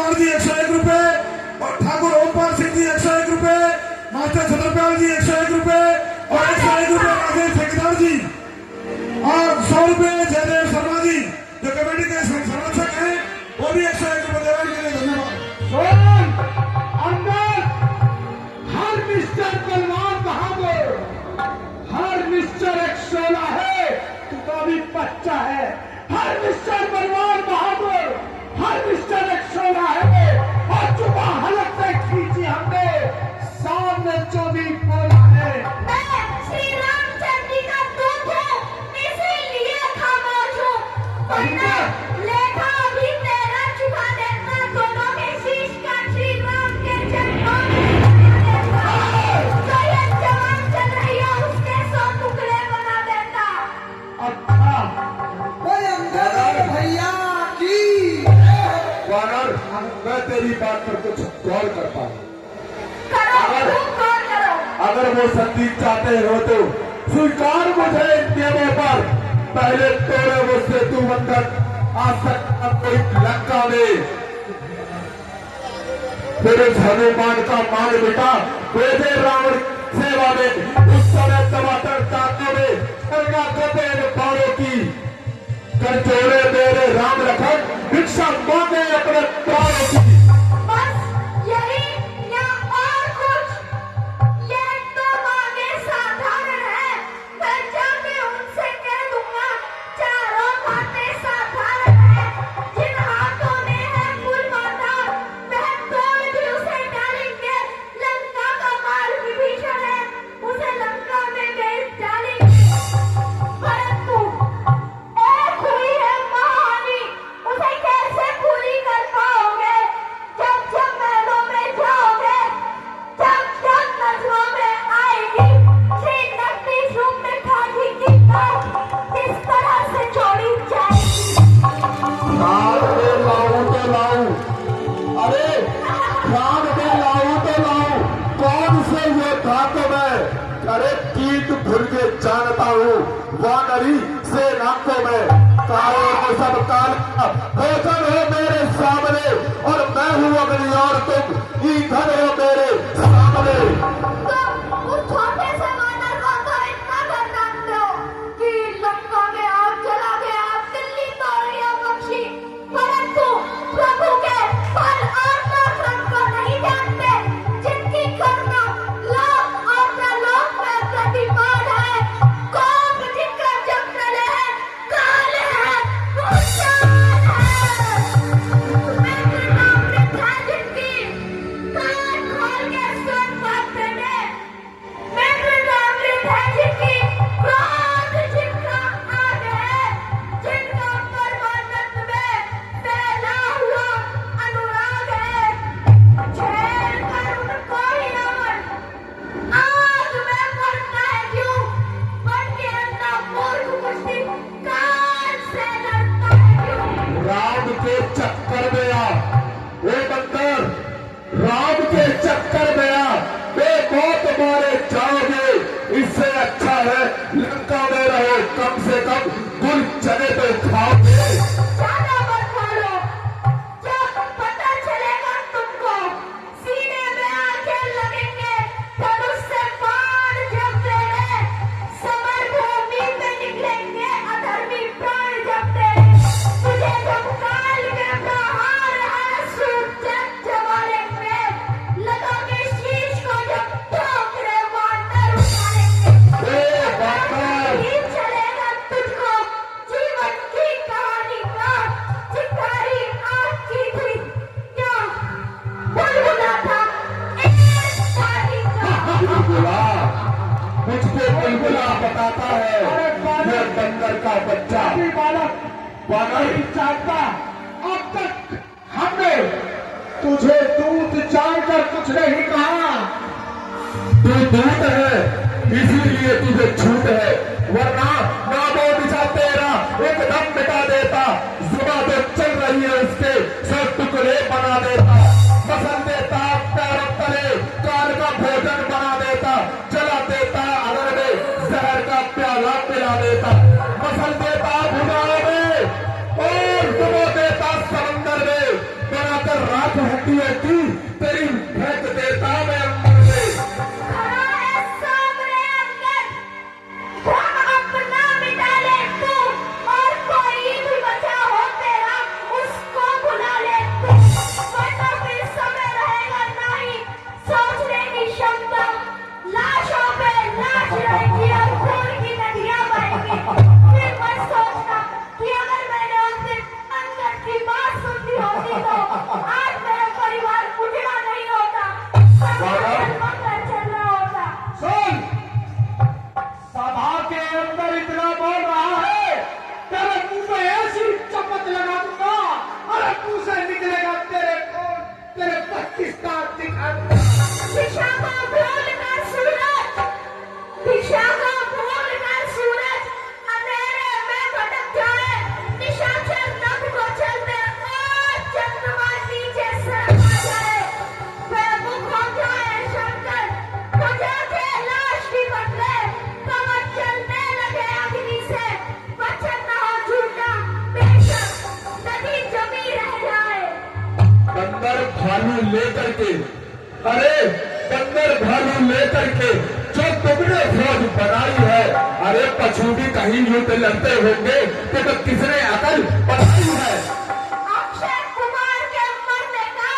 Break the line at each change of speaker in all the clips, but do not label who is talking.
कुमार जी 101 रुपए, और ठाकुर ओमपाल सिंह जी 101 रुपए, मास्टर छत्रपाल जी 101 रुपए, और 101 रुपए राजेश ठेकेदार जी, और 100 रुपए जयदेव शर्मा जी जो कमेटी के संरक्षक हैं, वो भी 101 रुपए दे रहे हैं। धन्यवाद।
अंदर हर मिस्टर बलवान बहादुर, हर मिस्टर एक शोला है, तू तो अभी बच्चा है। हर मिस्टर बलवान बहादुर, हर मिस्टर एक शोला है, और चुपा हलक से खींची हमने, सामने जो भी बोला है।
मैं श्री रामचंद्र जी का दूत हूँ, इसीलिए खामोश हूँ, वरना लेखा भी तेरा चुका देता, दोनों के शीश का श्री राम के चरणों में देता, जो ये जवान चल रही है उसके 100 टुकड़े बना देता।
अच्छा
भैया की
वानर, मैं तेरी बात पर कुछ गौर करता हूँ।
करो, तुम गौर करो।
अगर वो संदीप चाहते हो तो स्वीकार मुझे इन नियमों पर। पहले तोड़े मुझसे तू बंधन, आज तक अब कोई लंका में तेरे हनुमान का मान बेटा बेटे रावण सेवा में उस समय टमाटर काटने में गंगा गते पारों की कर जोड़े मेरे राम लखन भिक्षा मांगे अपने प्राणों की।
बस यही या और कुछ? ये तो मांगे साधारण है, मैं जाके उनसे कह दूंगा चारों बातें साधारण है। जिन हाथों में है फूल माता वह तोड़ भी उसे डालेंगे, लंका का माल विभीषण है उसे लंका में भेज डालेंगे। परंतु एक हुई है महानी, उसे कैसे पूरी कर पाओगे? जब जब महलों में जाओगे, जब जब नजरों में आएगी श्री नकली रूप में ठाठी की बात किस तरह से जोड़ी जाएगी।
प्राण दे लाऊं तो लाऊं, अरे प्राण दे लाऊं तो लाऊं, कौन से ये था तो मैं, अरे कीट भुर्गे जानता हूँ, वानरी सेना को मैं, कारों को सब काल भोजन हो मेरे सामने, और मैं हूँ अग्नि और तुम ईंधन हो मेरे सामने।
तुम उस छोटे से वानर को तो इतना कर डालते हो कि लंका में आग जला गया, दिल्ली तोड़ गया पक्षी, परंतु प्रभु के फल और पराक्रम को नहीं जानते, जिनकी करुणा लोक और प्रलोक में प्रतिपाद है। कोप जिनका जब चले है, काल है, भूषण है। मैं कृतामृत है जिनकी, कान खोल के सुन बात मैंने। मैं कृतामृत है जिनकी, क्रोध जिनका आग है, जिनका परमानंद में फैला हुआ अनुराग है। छेड़ कर उनको ही रावण आग में पड़ता है क्यों? बन के अंदर मूर्ख कुश्ती काल से लड़ता है क्यों?
राम के चक्कर में आ, वो बंदर राम के चक्कर में आ, बेमौत मारे जाओगे, इससे अच्छा है लंका में रहो, कम से कम गुल चने तो खाओगे।
ज्यादा मत बोलो, जब पता चलेगा तुमको सीने में आके लगेंगे, धनुष से बाण जब तेरे समर भूमि पे निकलेंगे, अधर्मी प्राण जब तेरे, तुझे जब काल के प्रहार आंसू जब जमालेंगे, लगोगे शीश को जब ठोकरे वानर उठाएंगे, ही चलेगा तुझको जीवन की कहानी का चिंगारी आग की थी क्या बुलबुला था एक पानी का।
बुलबुला मुझको बुलबुला बताता है, ये बंदर का बच्चा बालक वानर जानता। अब तक हमने तुझे दूध जानकर कुछ नहीं कहा, तू दूध है इसीलिए तुझे छूट है, वरना नामो दिशा तेरा एकदम मिटा देता, जुबान तो चल रही है उसके सब टुकड़े बना देता, मसल देता पैरों तले, काल का भोजन बना देता, जला देता अगर में जहर का प्याला पिला देता, मसल देता भुजाओं में और डुबो देता समंदर में, बनाकर राख हड्डियों की तेरी फेंक देता मैं अंदर में।
खड़ा है सामने अंदर, हम अपना मिटा ले तू, और कोई भी बचा हो तेरा उसको बुला ले तू, वरना फिर समय रहेगा नहीं सोचने की क्षमता। लाशों पे लाश रहेगी और खून की नदियां बहेंगी। फिर मत सोचना कि अगर मैंने उस दिन अंगद की बात सुन ली होती तो आज मेरा परिवार उजड़ा नहीं होता, मंगल चल रहा होता।
सुन, सभा के अंदर इतना बोल रहा है, तेरे मुंह में ऐसी चम्मच लगा दूंगा, अरे मुंह से निकलेगा तेरे 25 दांत दिखा दूंगा।
दिशा को भूल कर सूरज, दिशा को भूल कर सूरज अंधेरे में भटक जाए, निशाचर नख को चलते और चंद्रमा नीचे से आ जाए, बेमुख हो जाए शंकर, बुझा के लाश की बदले कमर चलने लगे अग्नि से, वचन न हो झूठा, बेशक नदी जमी रह जाए।
बंदर भालू लेकर के, अरे बंदर भालू लेकर के जो तुमने फौज बनाई है, अरे पछूड़ी कहीं युद्ध लड़ते होंगे तो किसने अकल बनाई है?
अक्षय कुमार के मरने का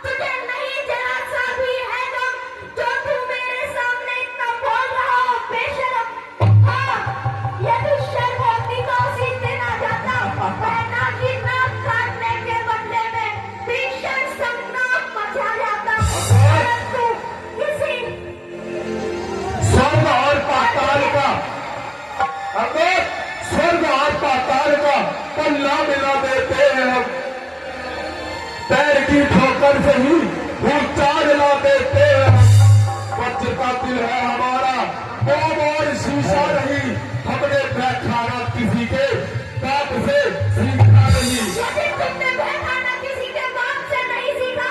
तुझे नहीं जरा सा भी है गम, जो तू मेरे सामने इतना बोल रहा हो बेशरम। हाँ, यदि शर्म होती तो उसी दिन आ जाता, बहना की नाक काटने के बदले में भीषण संग्राम मचा जाता, परंतु किसी
स्वर्ग और पाताल का, अगर स्वर्ग और पाताल का पल्ला मिला देते हैं हम, पैर की ठोकर से ही ऊंचा मिला देते हैं हम। वज्र का दिल है हमारा, मोम और शीशा नहीं, हमने बैठाना किसी के बाप से सीखा नहीं।
यदि तुमने बहकाना किसी के बाप से नहीं सीखा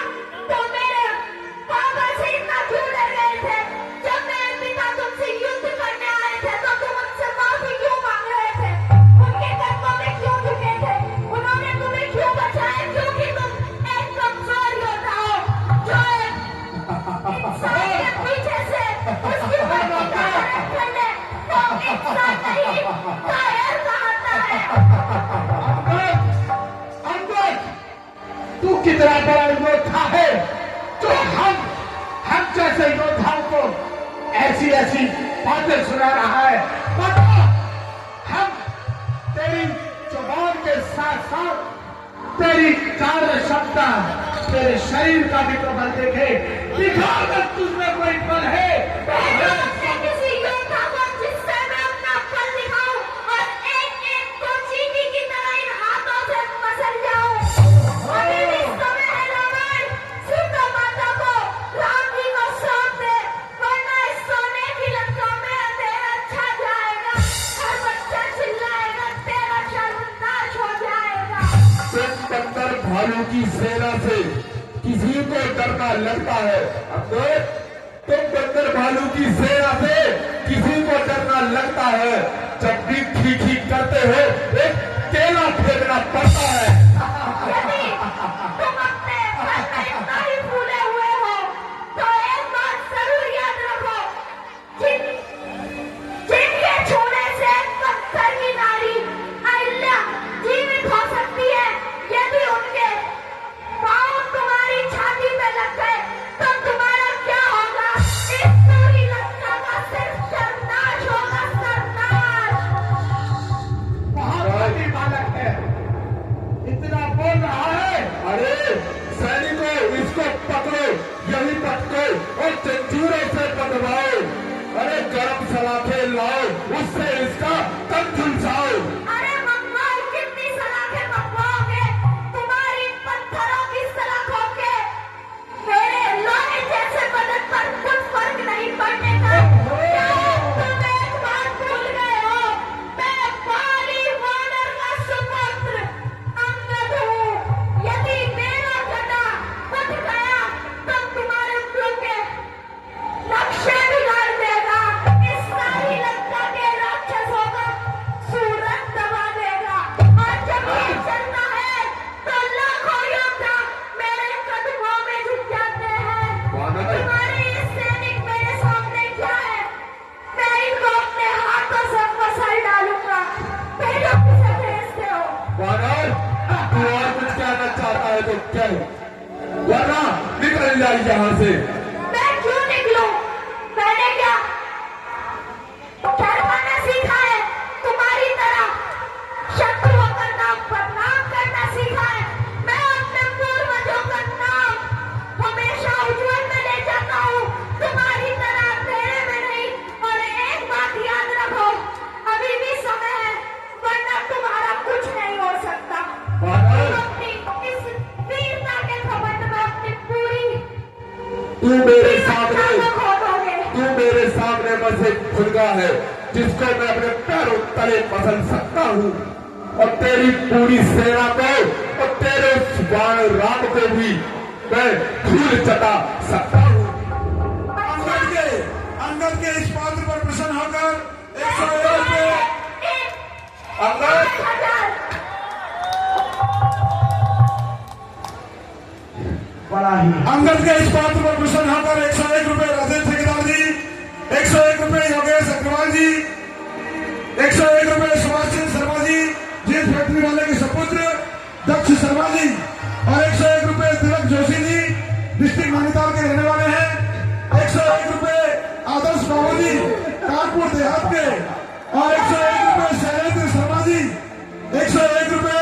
तो मेरे पापा से इतना क्यों डर गए थे? जब मेरे पिता तुमसे युद्ध करने आए थे तो तुम उनसे माफी क्यों मांग रहे थे? उनके कदमों में क्यों झुके थे? उन्होंने तुम्हें क्यों बचाया? क्योंकि तुम एक कमजोर योद्धा हो जो एक इंसान के पीछे से उसकी मर्जी का हनन कर ले तो इंसान नहीं कायर कहता है।
अंगद, तू कितना बड़ा योद्धा है जो हम जैसे योद्धाओं को ऐसी ऐसी बातें सुना रहा है। बता, हम तेरी जुबान के साथ साथ तेरी कार्य क्षमता, तेरे शरीर का भी तो बल देखे, दिखा अगर तुझमें कोई बल है तो
किसी योद्धा को जिससे मैं अपना बल दिखाऊं और एक-एक को चींटी की तरह इन हाथों से मसल जाऊं। अभी भी समय है रावण, सीता माता को राम जी को सौंप दे, वरना इस सोने की लंका में अंधेरा छा जाएगा, हर बच्चा चिल्लाएगा, तेरा सर्वनाश हो जाएगा।
तुम बंदर भालू की सेना से किसी को डरना लगता है? अंगद, तुम बंदर भालू की सेना से किसी को डरना लगता है? जब भी ठीक करते हो एक केला फेंकना पड़ता है।
यदि तुम अपने मन में इतना ही फूले हुए हो तो एक बात जरूर याद रखो, जिनके छूने से पत्थर की नारी अहिल्या जीवित हो सकती है, यदि उनके पांव तुम्हारी छाती पे लग गए तो तुम्हारा क्या होगा? इस पूरी लंका का सिर्फ सर्वनाश होगा, सर्वनाश।
बहुत बड़ी बालक है, है तो क्या, वरना निकल जाए यहाँ से।
मैं क्यों निकलूं? मैंने क्या डरना सीखा है? तुम्हारी तरह शत्रुओं का नाम बदनाम करना सीखा है? मैं अपने पूर्वजों का नाम हमेशा उज्जवल में ले जाता हूँ, तुम्हारी तरह अंधेरे में नहीं। और एक बात याद रखो, अभी भी समय है, वरना तुम्हारा कुछ नहीं हो सकता। तुम अपनी इस वीरता के घमंड में अपनी पूरी
तू मेरे सामने,
खोदोगे।
तू मेरे सामने बस एक खुलगा है जिसको मैं अपने पैरों तले मसल सकता हूँ, और तेरी पूरी सेना को और तेरे उस बाण राम को भी मैं धूल चटा सकता हूँ।
अंगद के इस पात्र पर प्रसन्न होकर 101 रुपए
अंगद,
बड़ा ही
अंगद के इस पात्र पर प्रसन्न होकर 101 रुपए राजेश ठेकेदार जी, 101 रुपए योगेश अग्रवाल जी, 101 रुपए सुभाष सिंह शर्मा जी, जींस फैक्ट्री वाले के सपुत्र दक्ष शर्मा जी, और 101 रुपए तिलक जोशी जी, डिस्ट्रिक्ट नैनीताल के रहने वाले हैं। 101 रुपए आदर्श बाबू जी, कानपुर देहात के, और 101 रुपए शैलेंद्र शर्मा जी, 101 रुपए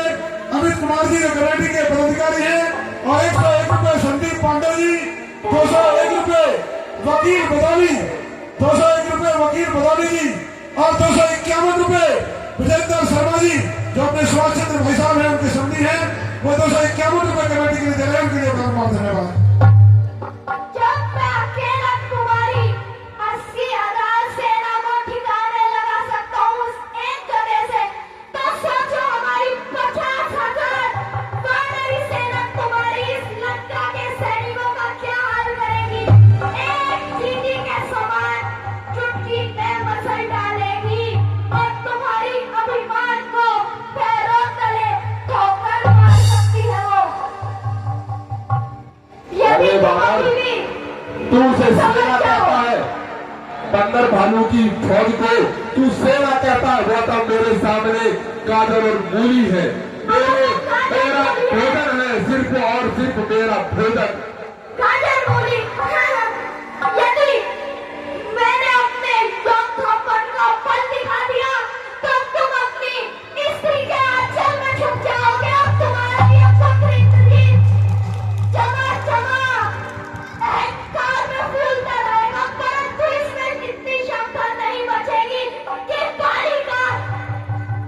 अमित कुमार जी जो कमेटी के पदाधिकारी हैं, और 101 रुपए संदीप पांडे जी, 201 रुपए वकील बदौली, 201 रुपए वकील बदौली जी, और 251 रुपए विजेंद्र शर्मा जी जो अपने सुभाष चंद्र भाई साहब हैं, उनके समधी हैं, वो 251 रुपए कमेटी के लिए दे रहे हैं। उनके लिए बहुत बहुत धन्यवाद।
जब मैं अकेला तुम्हारी 80,000 सेना को ठिकाने लगा सकता हूँ उस एक जगह से, तो सोचो हमारी 50,000 वानरी सेना तुम्हारी इस लंका के सैनिकों का क्या हाल करेगी। एक चींटी के समान चुटकी में मसल डालेगी और तुम्हारी अभिमान को पैरों तले ठोकर मार सकती है वो। यदि
अरे
तुम
बाबा,
अभी भी
तू उसे सेना कहता है, बंदर भालू की फौज को तू सेना कहता है, वो तो मेरे सामने गाजर और मूली है। मेरा भोजन है सिर्फ और सिर्फ मेरा भोजन।
गाजर मूली, यदि मैंने अपने योद्धापन का बल दिखा दिया तो तुम अपनी स्त्री के आंचल में छुप जाओगे। अब तुम्हारा ये पुत्र इंद्रजीत जमा जमा अहंकार में फूलता रहेगा, परंतु इसमें इतनी क्षमता नहीं बचेगी कि कालिका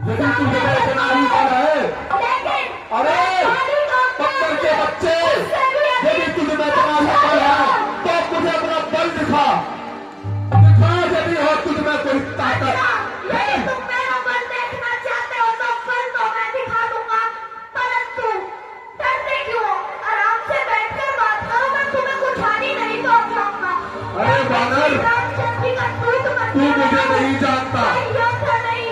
यदि तुझे इतना ही बल है,
लेकिन
अरे पत्थर के बच्चे, यदि तुझे इतना ही बल है तो मुझे अपना बल दिखा, यदि हो तुझ में कोई ताकत।
यदि तुम मेरा बल देखना चाहते हो तो बल तो मैं दिखा दूंगा, परंतु डरते क्यों? आराम से बैठकर बात करो, मैं तुम्हें कुछ हानि नहीं पहुंचाऊंगा।
अरे बानर,
रामचंद्र जी का दूत मत
तू मुझे नहीं जानता,
मैं योद्धा नहीं।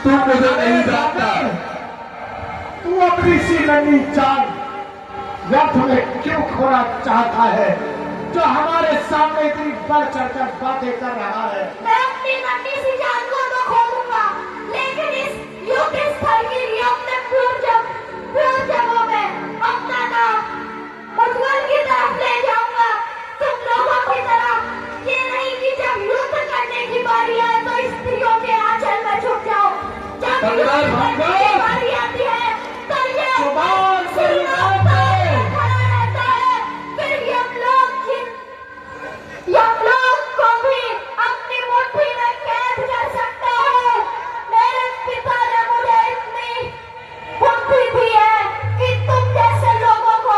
तू मुझे नहीं जानता।
तू अपनी सी नन्ही जान व्यर्थ में क्यों खोना चाहता है, जो हमारे सामने इतनी बढ़ चढ़कर बातें कर रहा है।
मैं अपनी नन्ही सी जान को तो खो दूंगा, लेकिन इस युद्ध स्थल के लिए अपने पूर्वजों में अपना नाम उज्जवल की तरफ ले जाऊंगा। तुम लोगों की तरह ये नहीं कि जब युद्ध करने की बारी आए तो स्त्रियों के आंचल में छुप जाओ। जब युद्ध करने की बारी आती है तो ये
जुबान से
स्त्रियों पर खड़ा रहता है। फिर यम लोग को भी अपनी मुट्ठी में कैद कर सकता हूँ। मेरे पिता ने मुझे इतनी बुद्धि दी है कि तुम जैसे लोगों को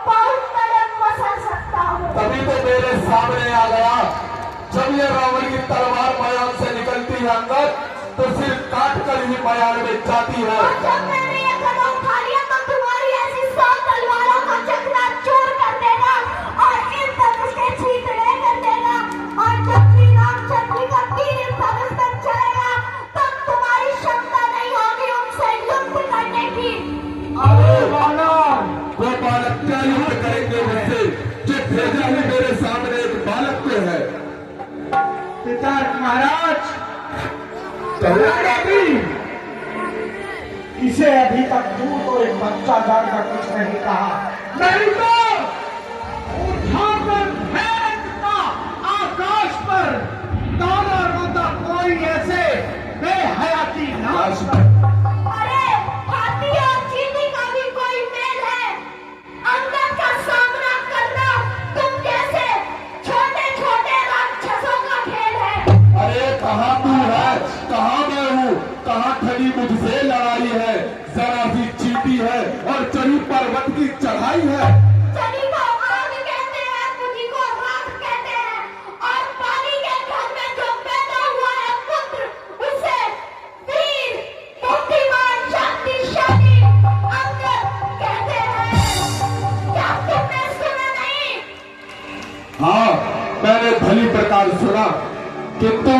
बहुत तले मसल सकता हूँ।
तभी तो मेरे सामने आ गया। जब ये रावण की तलवार मयान से निकलती है अंदर, तो सिर काट कर ही मयान में जाती है।
और जब मैंने ये कदम उठा लिया तो तुम्हारी ऐसी 100 तलवारों का चकनाचूर कर देगा और इन धनुष के छींटड़े कर देगा। और जब श्री रामचंद्र का तीर इस धनुष तक चलेगा तब तुम्हारी क्षमता नहीं होगी उनसे युद्ध करने की।
अरे बानर,
वो बालक क्या युद्ध करेंगे मुझसे, जो भेजा ही मेरे सामने एक बालक को है।
पिता महाराज,
तो
इस इसे अभी तक तू तो एक बच्चा जानकर कुछ नहीं कहा, नहीं तो उठाकर फेंकता आकाश पर तारा रोता कोई ऐसे बेहयाती नाश पर।
अरे हाथी और चींटी का भी कोई मेल है। अंगद का सामना करना तुम जैसे छोटे छोटे राक्षसों का खेल है।
अरे कहाँ तू है, कहाँ मैं हूँ, कहाँ खड़ी मुझसे लड़ाई है। जरा सी चींटी है और चढ़ी पर्वत की चढ़ाई है।
चली को आग कहते हैं, मुझी को राख कहते हैं, और पानी के घर में जो पैदा हुआ है पुत्र, उसे वीर, बुद्धिमान, शक्तिशाली अंगद कहते हैं। क्या तुमने सुना नहीं?
हाँ, मैंने भली प्रकार सुना, किंतु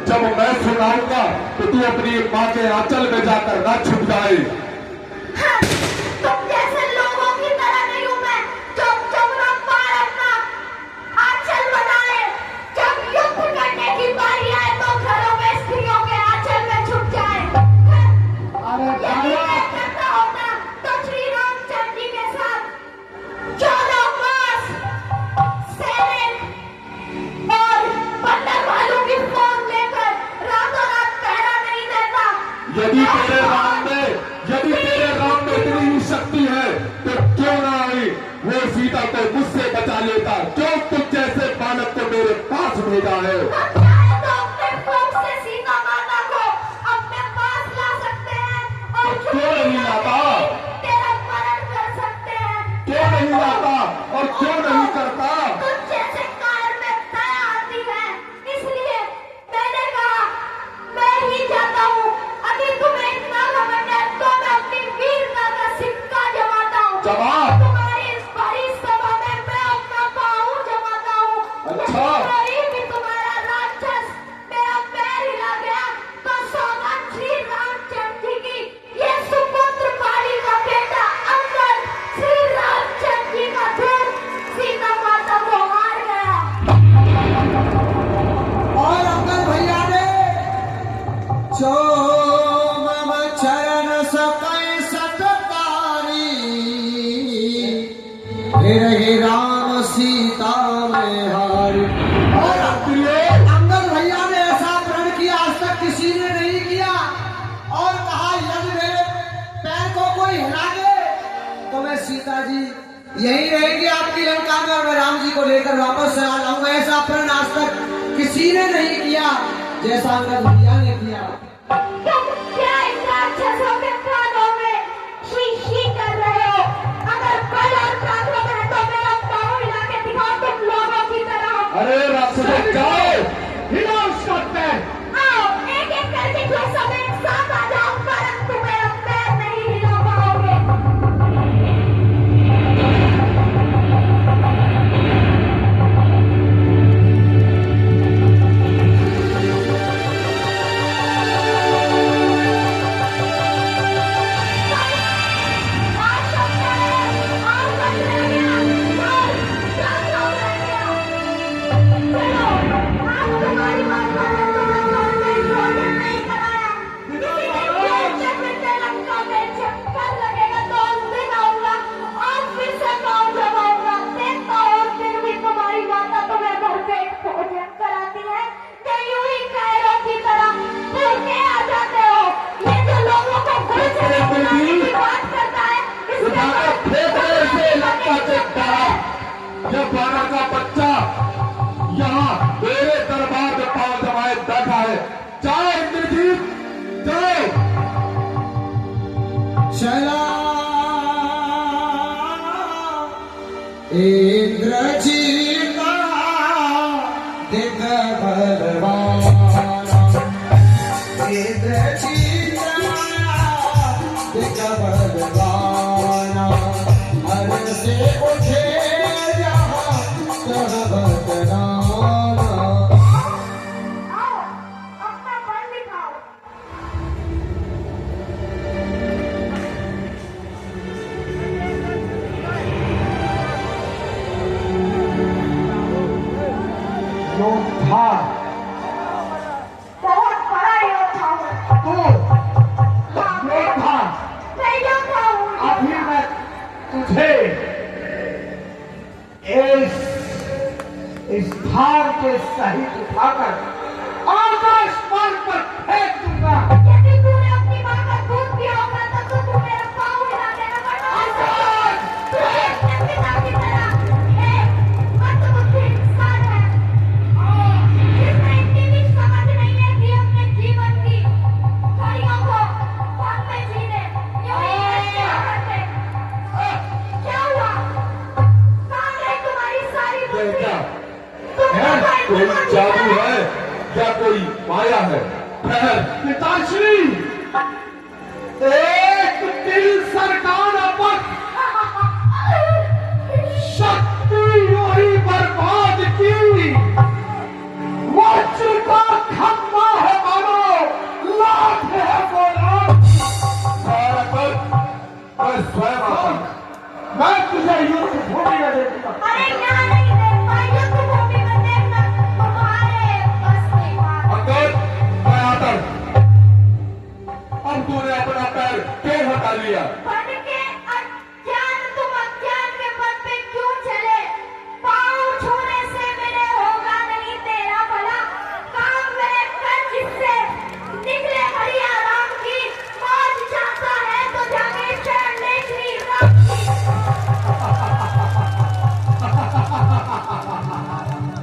जब मैं सुनाऊंगा तो तू अपनी माँ के आंचल में जाकर ना छुप जाए।
हाँ, तुम जैसे लोगों की तरह नहीं हूं मैं, जो चौरा पार अपना आंचल बनाए। जब युद्ध करने की बारी आए तो घरों में स्त्रियों के आंचल में छुप जाए।
अरे
यदि
बाबा,
मैं करता होता तो श्री रामचंद्र जी के साथ 14 मास सैनिक और बंदर भालू की फौज लेकर रातों रात पहरा नहीं देता।
यदि तेरे राम में इतनी शक्ति है तो क्यों ना आई वो सीता को मुझसे बचा लेता। क्यों तुम जैसे बालक को मेरे पास भेजा है।
हम चाहे तो अपने कोख से सीता माता को अपने पास ला सकते हैं और
तो क्यों नहीं लाता?
तेरा मरण कर सकते हैं।
क्यों नहीं लाता और क्यों नहीं करता?
तुम जैसे कार में दया आती है, इसलिए मैंने कहा मैं ही जाता हूँ। अभी तुम्हें इतना घमंड है तो मैं अपनी वीरता का सिक्का जमाता हूँ।
जमा?
तुम्हारी इस बड़ी सभा में मैं अपना पाँव जमाता हूँ।
अच्छा।
यदि भी तुम्हारा राक्षस मेरा पैर हिला गया तो सौगंध श्री रामचंद्र जी की, ये सुपुत्र पाली का बेटा अंगद श्री रामचंद्र जी का धूम सीता माता को हार गया।
और अंकल भैया ने जो मम चरण सकै सतकारी, फिर हे राम सीता में हारी। और अंकल भैया ने ऐसा प्रण किया आज तक किसी ने नहीं किया, और कहा यदि मेरे पैर को कोई हिला दे तो मैं सीता जी यही रहेंगे आपकी लंका में, और मैं राम जी को लेकर वापस चला जाऊंगा। ऐसा प्रण आज तक किसी ने नहीं किया जैसा अंकल भैया ने किया।
तुम क्या इन राक्षसों के कानों में शी शी कर रहे हो? अगर बल और पराक्रम है तो मेरा पाँव हिला के दिखाओ तुम लोगों की तरह।
अरे राक्षस जाओ,
हिला उसका पैर।
आओ एक एक करके जो सब एक साथ आ जाओ, परंतु मेरा पैर नहीं हिला पाओगे।
ये बारह का बच्चा यहाँ मेरे दरबार में पांव जमाए बैठा है। जाओ इंद्रजीत, जाओ।
चला इंद्रजीत दिग बलवान, इंद्रजीत दिग बलवान, हर से उठे जहाँ सर्वत नाम।
आओ अपना बल दिखाओ।
तुझे इस धार के सहित उठाकर आकाश मार्ग पर फेंक दूंगा।
यदि तूने अपनी मां का दूध पिया होगा तो तू मेरे पाँव हिला देना पिता की तरह एक मंदबुद्धि इंसान है जिसने इतनी भी समझ नहीं है कि अपने जीवन की घड़ियों को पल में जीने यूं ही कैसे करते। क्या हुआ? कहाँ गई तुम्हारी सारी बुद्धि?
कोई जादू है या कोई माया है?
पिताश्री, एक दिल सरकाना पर शक्ति वही बर्बाद की। वज्र का खम्मा है मानो, लाख है वो लाख।
सारा पर मैं स्वयं आता।
मैं तुझे युद्ध भूमि में देखूंगा।
अरे यहाँ नहीं देख पाई युद्ध भूमि में देखना तुम्हारे बस की बात।
अंदर मैं आता हूं। अब तूने अपना पैर क्यों हटा लिया?
बन के अज्ञान तुम अज्ञान के पद पे क्यों चले? पाँव छूने से मेरे होगा नहीं तेरा भला। काम मेरे कर जिससे निकले हरिया राम की। मौज चाहता है तो जाके शरण ले श्री राम की।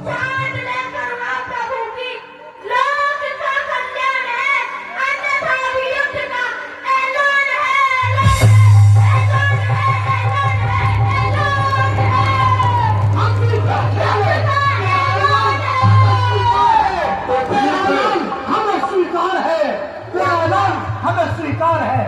जान ले करुणा प्रभु की, लोक का कल्याण है, अन्यथा वियुक्त का ऐलान है, ऐलान है, ऐलान है, ऐलान है,
हमें स्वीकार है, ऐलान हमें स्वीकार है।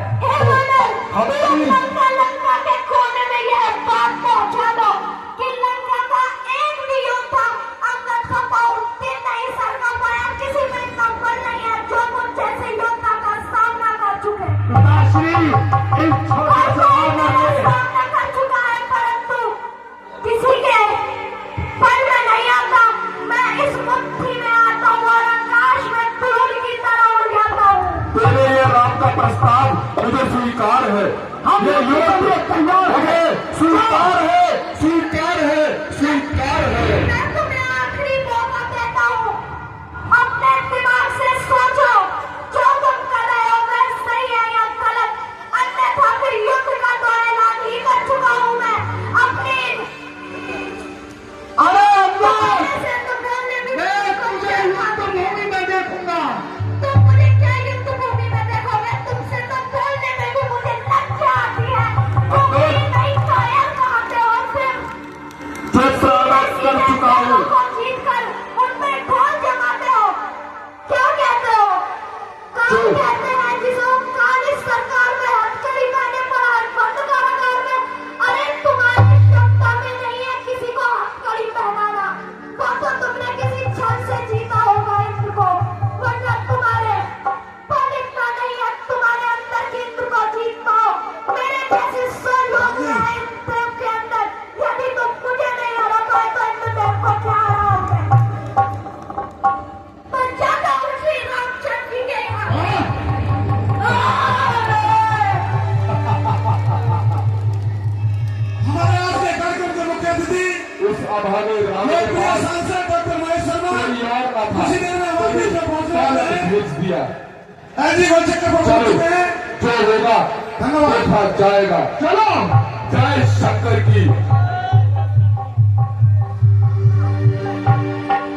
लंका के कोने में यह बात पहुंचा दो कि लंका का एक भी योद्धा अंगद का पाँव उठते नहीं सरका पाया। किसी में कंबल नहीं है जो तुम जैसे योद्धा का सामना कर चुके।
पिताश्री, इस छोटे से आना में
सामना कर चुका है परंतु किसी के पल में नहीं आता। मैं इस मुट्ठी में आता हूँ और आकाश में धूल की तरह उड़ जाता हूँ।
तेरे ये राम का प्रस्ताव मुझे स्वीकार है। ये युद्ध तैयार है, स्वीकार है, स्वीकार है, स्वीकार है।
मैं तुम्हें आखिरी मौका देता हूँ। अपने दिमाग से सोचो जो तुम कर रहे हो वह सही है या गलत। अन्यथा फिर युद्ध का तो ऐलान ही कर चुका हूँ मैं। अपनी
अरे अम्मा,
से तो बोलने में
मैं तुझे युद्ध भूमि में देखूंगा।
तुम मुझे क्या युद्ध भूमि में देखोगे? तुमसे तो बोलने में भी मुझे लज्जा आती है। तुम मेरी नई कायर कहते हो फिर
मैं प्रारंभ कर चुका हूँ।
जीत कर उनमें ढोल जमाते हो। क्या कहते हो? काम कहते हैं जिसे काल इस सरकार में हथकड़ी पहने पर बंद कारागार में। अरे तुम्हारी क्षमता में नहीं है किसी को हथकड़ी पहनाना। वो तो तुमने किसी छल से जीता होगा इंद्र को, वरना तुम्हारे बल इतना नहीं है तुम्हारे अंदर कि इंद्र को जीत पाओ। मेरे जैसे 100 लोग हैं इंद्र के अंदर। यदि तुम मुझे नहीं हरा पाए तो इंद्रदेव को क्या हराओगे? मैं जाता हूँ श्री रामचंद्र जी के यहाँ।
हमारे आज के कार्यक्रम के मुख्य अतिथि
उस अभागे राम के
लोकप्रिय
बाद
सांसद डॉक्टर महेश शर्मा
कोई और न था।
कुछ ही देर में हमारे बीच में पहुंचने वाले हैं।
भेज दिया।
ऐसी गोल चक्कर पर पहुंच
चलो,
चुके हैं।
जो होगा
धन्यवाद।
देखा जाएगा।
चलो
जय शंकर की।